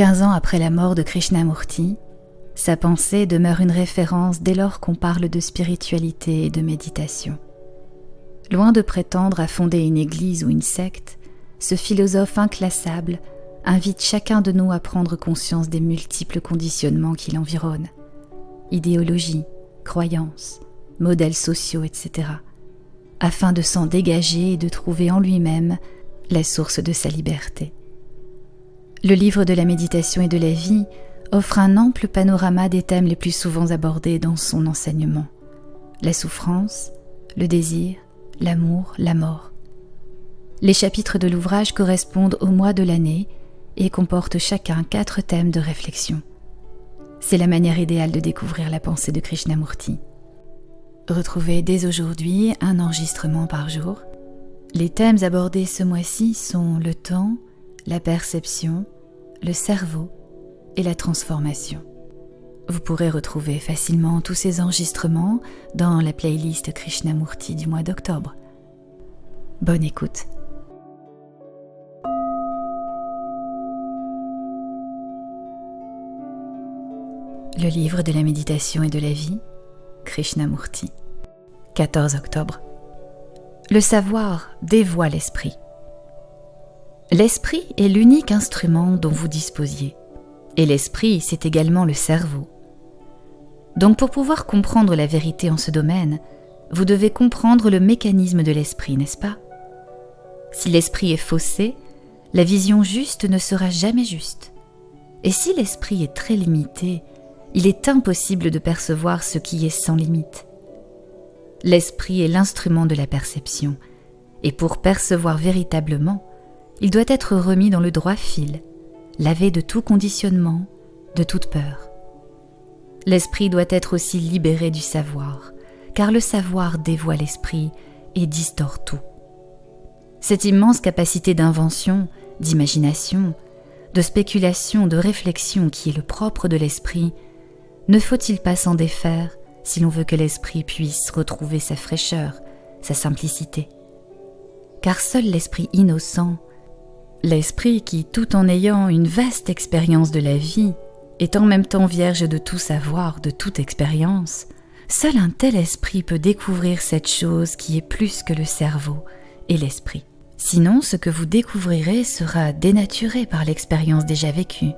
15 ans après la mort de Krishnamurti, sa pensée demeure une référence dès lors qu'on parle de spiritualité et de méditation. Loin de prétendre à fonder une église ou une secte, ce philosophe inclassable invite chacun de nous à prendre conscience des multiples conditionnements qui l'environnent, idéologies, croyances, modèles sociaux, etc., afin de s'en dégager et de trouver en lui-même la source de sa liberté. Le livre de la méditation et de la vie offre un ample panorama des thèmes les plus souvent abordés dans son enseignement: la souffrance, le désir, l'amour, la mort. Les chapitres de l'ouvrage correspondent aux mois de l'année et comportent chacun 4 thèmes de réflexion. C'est la manière idéale de découvrir la pensée de Krishnamurti. Retrouvez dès aujourd'hui un enregistrement par jour. Les thèmes abordés ce mois-ci sont le temps, la perception, le cerveau et la transformation. Vous pourrez retrouver facilement tous ces enregistrements dans la playlist Krishnamurti du mois d'octobre. Bonne écoute. Le livre de la méditation et de la vie, Krishnamurti. 14 octobre. Le savoir dévoie l'esprit. L'esprit est l'unique instrument dont vous disposiez. Et l'esprit, c'est également le cerveau. Donc pour pouvoir comprendre la vérité en ce domaine, vous devez comprendre le mécanisme de l'esprit, n'est-ce pas? Si l'esprit est faussé, la vision juste ne sera jamais juste. Et si l'esprit est très limité, il est impossible de percevoir ce qui est sans limite. L'esprit est l'instrument de la perception, et pour percevoir véritablement, il doit être remis dans le droit fil, lavé de tout conditionnement, de toute peur. L'esprit doit être aussi libéré du savoir, car le savoir dévoie l'esprit et distord tout. Cette immense capacité d'invention, d'imagination, de spéculation, de réflexion qui est le propre de l'esprit, ne faut-il pas s'en défaire si l'on veut que l'esprit puisse retrouver sa fraîcheur, sa simplicité? Car seul l'esprit innocent, l'esprit qui, tout en ayant une vaste expérience de la vie, est en même temps vierge de tout savoir, de toute expérience, seul un tel esprit peut découvrir cette chose qui est plus que le cerveau et l'esprit. Sinon, ce que vous découvrirez sera dénaturé par l'expérience déjà vécue,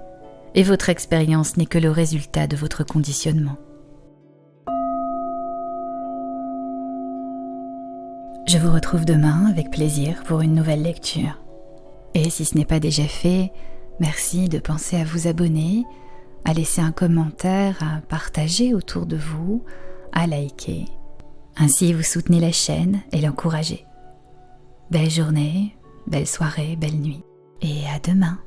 et votre expérience n'est que le résultat de votre conditionnement. Je vous retrouve demain avec plaisir pour une nouvelle lecture. Et si ce n'est pas déjà fait, merci de penser à vous abonner, à laisser un commentaire, à partager autour de vous, à liker. Ainsi vous soutenez la chaîne et l'encouragez. Belle journée, belle soirée, belle nuit. Et à demain.